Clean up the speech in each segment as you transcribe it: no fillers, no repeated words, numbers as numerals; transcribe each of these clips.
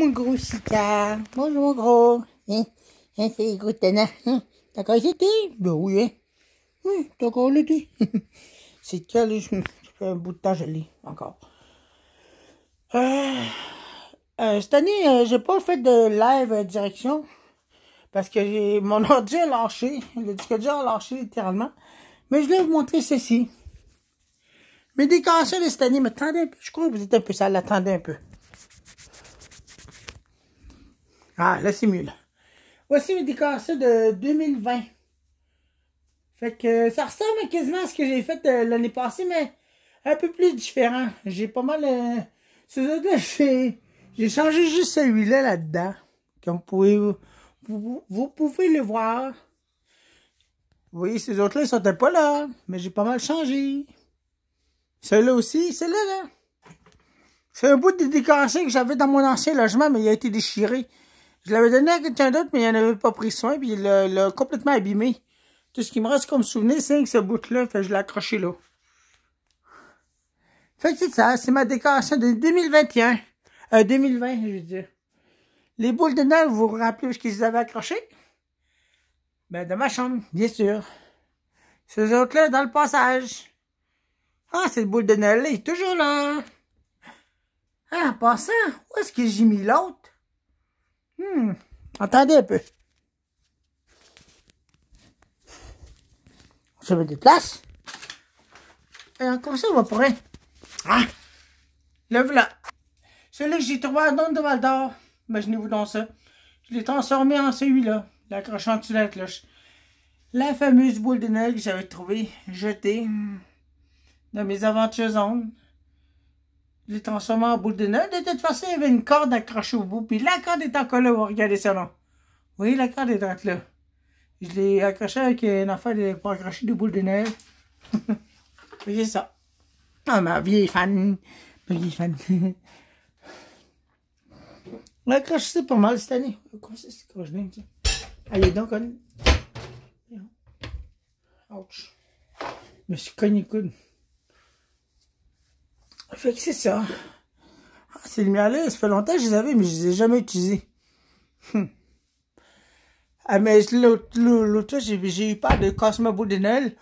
mon gros Sika. Bonjour, mon gros. C'est gros tannant. T'as encore été? Ben oui, hein. Oui, t'as encore l'été. C'est que là, ça fait un bout de temps, je l'ai encore. Cette année, j'ai pas fait de live direction. Parce que mon ordi a lâché. Le disque dur a lâché, littéralement. Mais je vais vous montrer ceci. Mes décorations de cette année, m'attendez un peu. Je crois que vous êtes un peu sale, attendez un peu. Ah, là, c'est mieux, là. Voici mes décorations de 2020. Fait que ça ressemble quasiment à ce que j'ai fait l'année passée, mais un peu plus différent. J'ai pas mal... ces autres-là, j'ai changé juste celui-là là-dedans. Comme vous pouvez le voir. Oui, ces autres-là, ils sont pas là. Mais j'ai pas mal changé. Celui-là aussi, celui-là, là. C'est un bout de décoration que j'avais dans mon ancien logement, mais il a été déchiré. Je l'avais donné à quelqu'un d'autre, mais il n'en avait pas pris soin, puis il l'a complètement abîmé. Tout ce qui me reste comme souvenir, c'est que ce bout-là, fait que je l'ai accroché là. Fait que c'est ça, c'est ma décoration de 2021. 2020, je veux dire. Les boules de neige, vous vous rappelez où je les avais accrochées? Ben, dans ma chambre, bien sûr. Ces autres-là, dans le passage. Ah, cette boule de neige-là, il est toujours là. Ah, en passant, où est-ce que j'ai mis l'autre? Attendez un peu. Je me déplace. Et encore ça, on va pour rien. Ah! Le voilà. Celui-là que j'ai trouvé à Don de Val d'Or. Imaginez-vous donc ça. Je l'ai transformé en celui-là. L'accrochant dessus de la cloche. La fameuse boule de neige que j'avais trouvée jetée dans mes aventures zones. Je l'ai transformé en boule de neige. De toute façon, il y avait une corde accrochée au bout. Puis la corde est encore là. Vous regardez ça là. Vous voyez, la corde est là. Je l'ai accroché avec une affaire pour accrocher des boules de neige. Voyez ça. Ah, ma vieille fan. Ma vieille fan. L'accroche, c'est pas mal cette année. Comment ça, c'est croche bien, ça? Allez, donc, on... Ouch. Je me suis cogné le coude. Fait que c'est ça. Ah, ces lumières-là, ça fait longtemps que je les avais, mais je les ai jamais utilisées. Ah, mais l'autre fois, j'ai eu peur de casser ma boule de neige.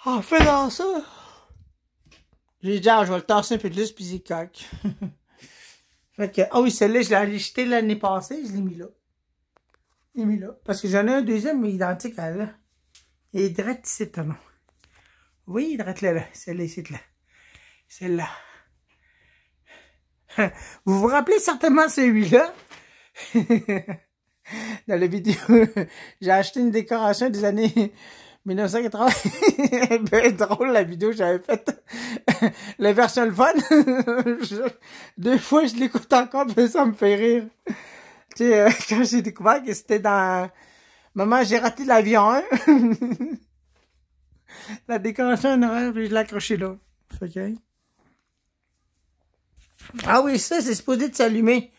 En faisant ça, j'ai dit, ah, je vais le tasser un peu de plus, puis c'est cac. Fait que, ah oui, celle-là, je l'ai allé jeter l'année passée, je l'ai mis là. Je l'ai mis là. Parce que j'en ai un deuxième, mais identique à là. Il est direct ici, non. Oui, il est direct là. Celle-là, ici, là. Celle-là. Vous vous rappelez certainement celui-là? Dans la vidéo, j'ai acheté une décoration des années 1980. Ben drôle la vidéo que j'avais faite. La version le fun. Deux fois je l'écoute encore, mais ça me fait rire. Tu sais, quand j'ai découvert que c'était dans Maman, j'ai raté l'avion 1. La décoration en horaire, puis je l'ai accroché là. OK. Ah oui, ça, c'est supposé de s'allumer.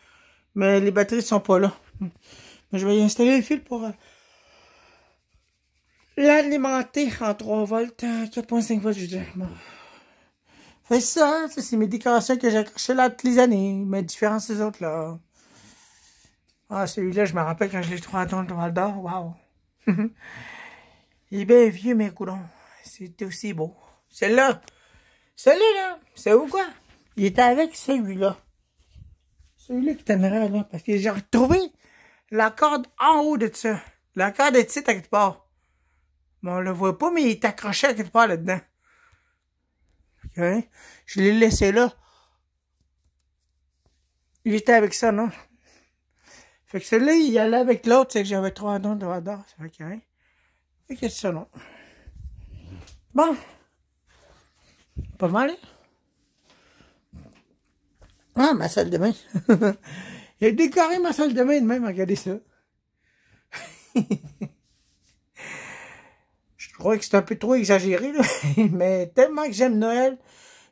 Mais les batteries sont pas là. Mais je vais y installer le fil pour l'alimenter en 3 volts, 4.5 volts, je veux dire. Bon. Fait ça, c'est mes décorations que j'ai accrochées là toutes les années, mais différentes ces autres-là. Ah, celui-là, je me rappelle quand je l'ai trouvé à Don de Val d'Or. Wow! Il est bien vieux, mais coudonc. C'était aussi beau. Celui-là, là, c'est où quoi? Il était avec celui-là. Celui-là qui t'aimerait, là, parce que j'ai retrouvé la corde en haut de ça. La corde est ici, à quelque part. Mais on le voit pas, mais il est accroché à quelque part là-dedans. Okay. Je l'ai laissé là. Il était avec ça, non? Fait que celui-là, il allait avec l'autre, c'est que j'avais 3 dons de radar. Fait que, hein? Fait que c'est ça, non? Bon. Pas mal, hein? Ah, ma salle de bain. Il a décoré ma salle de bain de même, regardez ça. Je crois que c'est un peu trop exagéré, là. Mais tellement que j'aime Noël,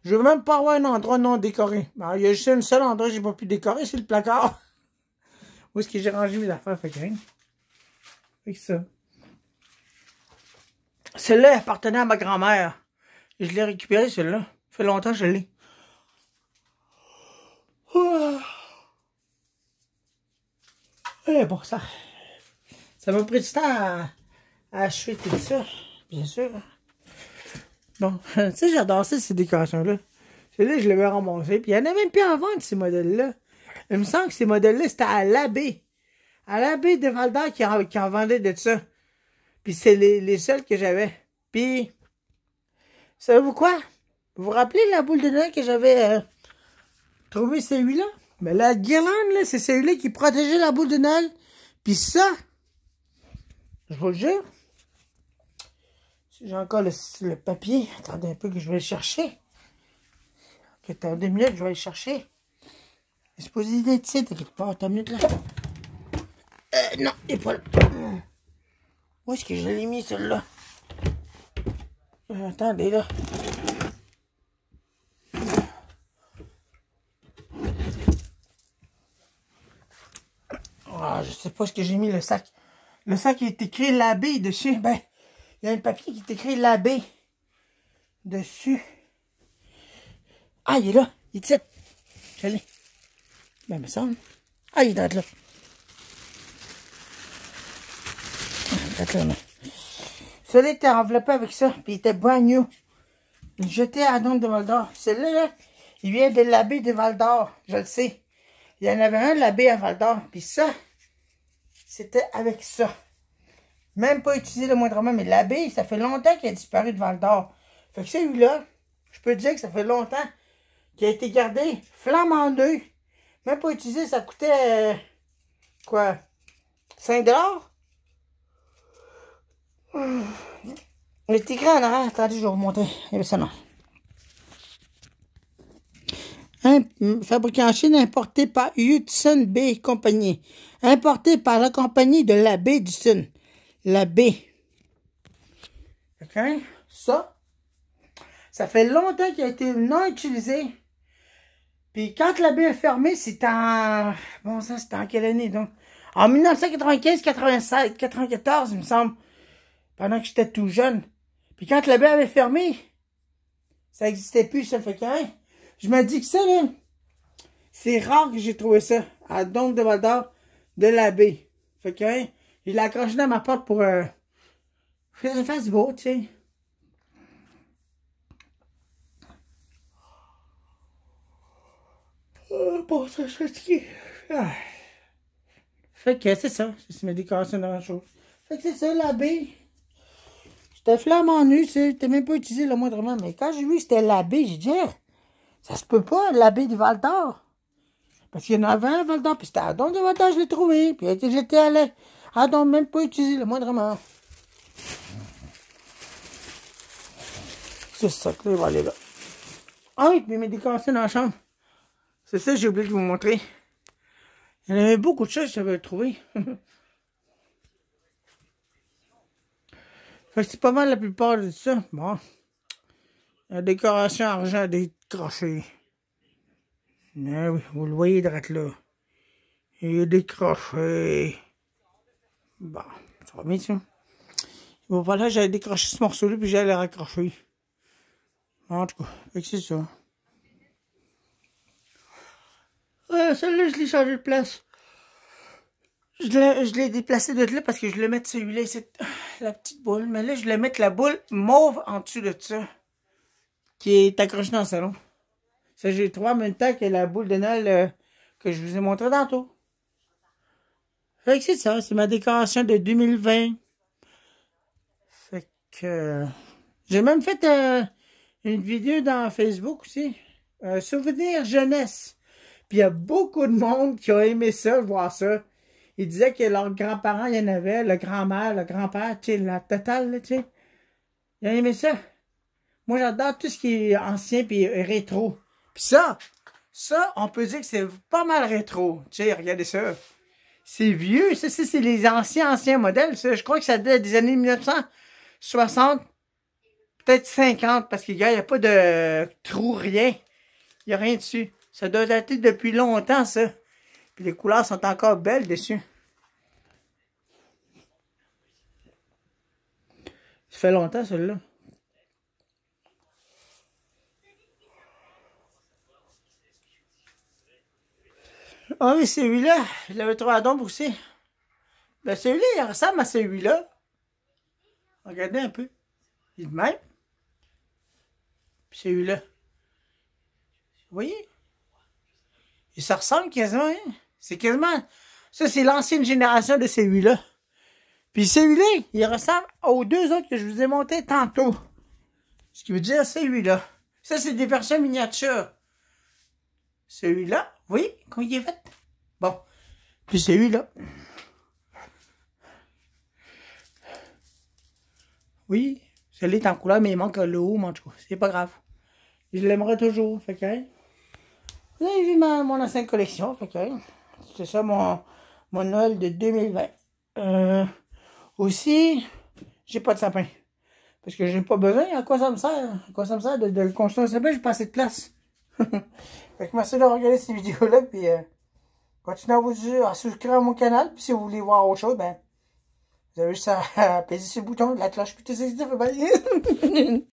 je veux même pas avoir un endroit non décoré. Alors, il y a juste un seul endroit que j'ai pas pu décorer, c'est le placard. Où est-ce que j'ai rangé mes affaires, fait que rien. Fait que ça. Celui-là appartenait à ma grand-mère. Je l'ai récupéré, celui-là. Ça fait longtemps que je l'ai. Ouais, bon, ça m'a pris du temps à achever tout ça, bien sûr. Bon, tu sais, j'adore ça, ces décorations-là. Celle-là, je l'avais ramassé. Puis il y en a même plus en vente, ces modèles-là. Il me semble que ces modèles-là, c'était à l'abbé. À l'abbé de Val-d'Or qui en vendait de ça. Puis c'est les seuls que j'avais. Puis, savez-vous quoi? Vous vous rappelez la boule de Noël que j'avais trouvé celui-là? Mais la guirlande, là, c'est celui-là qui protégeait la boule de Noël. Puis ça, je vous le jure, j'ai encore le papier. Attendez un peu que je vais le chercher. Ok, attends 2 minutes, je vais le chercher. C'est supposé être ici, t'inquiète pas, attends 2 minutes là. Non, il n'est pas là. Où est-ce que je l'ai mis, celui-là? Attendez là. Ah, je sais pas ce que j'ai mis, le sac. Le sac, il est écrit l'abbé dessus. Ben, il y a un papier qui est écrit l'abbé dessus. Ah, il est là. Il est ici. Je l'ai. Ben, il me semble. Ah, il est là. Peut-être là, non. Celui-là était enveloppé avec ça, puis il était brand new. Il jetait à Donne de Val-d'Or. Celui-là, là, il vient de l'abbé de Val-d'Or, je le sais. Il y en avait un, l'abbé à Val-d'Or, puis ça, c'était avec ça. Même pas utilisé le moindrement, mais l'abbé, ça fait longtemps qu'il a disparu de Val-d'Or. Fait que celui-là, je peux te dire que ça fait longtemps qu'il a été gardé flambant neuf. Même pas utilisé, ça coûtait, quoi, 5 $? Il est écrit en arrière. Attendez, je vais vous montrer. Ça non. Fabriqué en Chine, importé par Hudson Bay Company. Importé par la compagnie de la baie du Sud. La baie. OK? Ça fait longtemps qu'il a été non utilisé. Puis quand la baie est fermée, c'était en... Bon, ça, c'était en quelle année, donc? En 1995, 96, 94, il me semble. Pendant que j'étais tout jeune. Puis quand la baie avait fermé, ça n'existait plus, ça fait qu'un. Je me dis que ça, là, c'est rare que j'ai trouvé ça. À Donne de Val-d'Or, de la baie. Fait qu'un, je l'ai accroché dans ma porte pour que ça fasse beau, tu sais. Bon, ça, je suis fatigué. Ah. Fait que c'est ça. C'est mes décorations dans la chose. Fait que c'est ça, la baie. C'était flambant nu, c'était même pas utilisé le moindrement. Mais quand j'ai vu que c'était l'abbé, j'ai dit, hey, ça se peut pas, l'abbé du Val-d'Or. Parce qu'il y en avait un à Val-d'Or, puis c'était à Donne de Val-d'Or, je l'ai trouvé. Puis j'étais allé à Donne, même pas utilisé le moindrement. C'est ça que il va aller là. Ah oui, puis mes décorations dans la chambre. C'est ça, j'ai oublié de vous montrer. Il y en avait beaucoup de choses que j'avais trouvées. Fait que c'est pas mal la plupart de ça. Bon. La décoration argent décroché. Ah oui, vous le voyez direct là. Il est décroché. Bon, ça va bien ça. Bon, voilà, j'allais décrocher ce morceau-là, puis j'allais le raccrocher. En tout cas, fait que c'est ça. Celle-là, je l'ai changé de place. Je l'ai déplacé de là parce que je voulais mettre celui-là, c'est la petite boule. Mais là, je voulais mettre la boule mauve en dessous de ça. Qui est accrochée dans le salon. Ça, j'ai trouvé en même temps que la boule de Noël que je vous ai montré tantôt. Fait que c'est ça, c'est ma décoration de 2020. Fait que... j'ai même fait une vidéo dans Facebook aussi. Souvenir jeunesse. Puis il y a beaucoup de monde qui a aimé ça, voir ça. Ils disaient que leurs grands-parents, il y en avait, le grand-mère, le grand-père, tu sais, la totale, là, tu sais. Ils ont aimé ça. Moi, j'adore tout ce qui est ancien puis rétro. Puis ça, on peut dire que c'est pas mal rétro. Tu sais, regardez ça. C'est vieux, ça, c'est les anciens modèles, ça. Je crois que ça date des années 1960, peut-être 50, parce qu'il n'y a pas de trou, rien. Il n'y a rien dessus. Ça doit dater depuis longtemps, ça. Puis les couleurs sont encore belles dessus. Ça fait longtemps, celui-là. Ah oui, celui-là, je l'avais trouvé à Dombe aussi. Ben celui-là, il ressemble à celui-là. Regardez un peu. Il est de même. Puis celui-là. Vous voyez? Et ça ressemble quasiment, hein? C'est quasiment... Ça, c'est l'ancienne génération de celui-là. Puis celui-là, il ressemble aux deux autres que je vous ai montrés tantôt. Ce qui veut dire celui-là. Ça, c'est des versions miniatures. Celui-là, vous voyez comment il est fait? Bon. Puis celui-là. Oui, celui-là est en couleur, mais il manque le haut, mais en tout cas, c'est pas grave. Je l'aimerai toujours, fait que... Vous avez vu mon ancienne collection, fait que... C'est ça mon Noël de 2020. Aussi, j'ai pas de sapin. Parce que j'ai pas besoin, à quoi ça me sert? À quoi ça me sert de le construire un sapin? J'ai pas assez de place. Fait que merci de regarder ces vidéos-là, puis continuez à vous souscrire à mon canal, puis si vous voulez voir autre chose, ben, vous avez juste à apaiser sur le bouton de la cloche, puis tout ça, bye!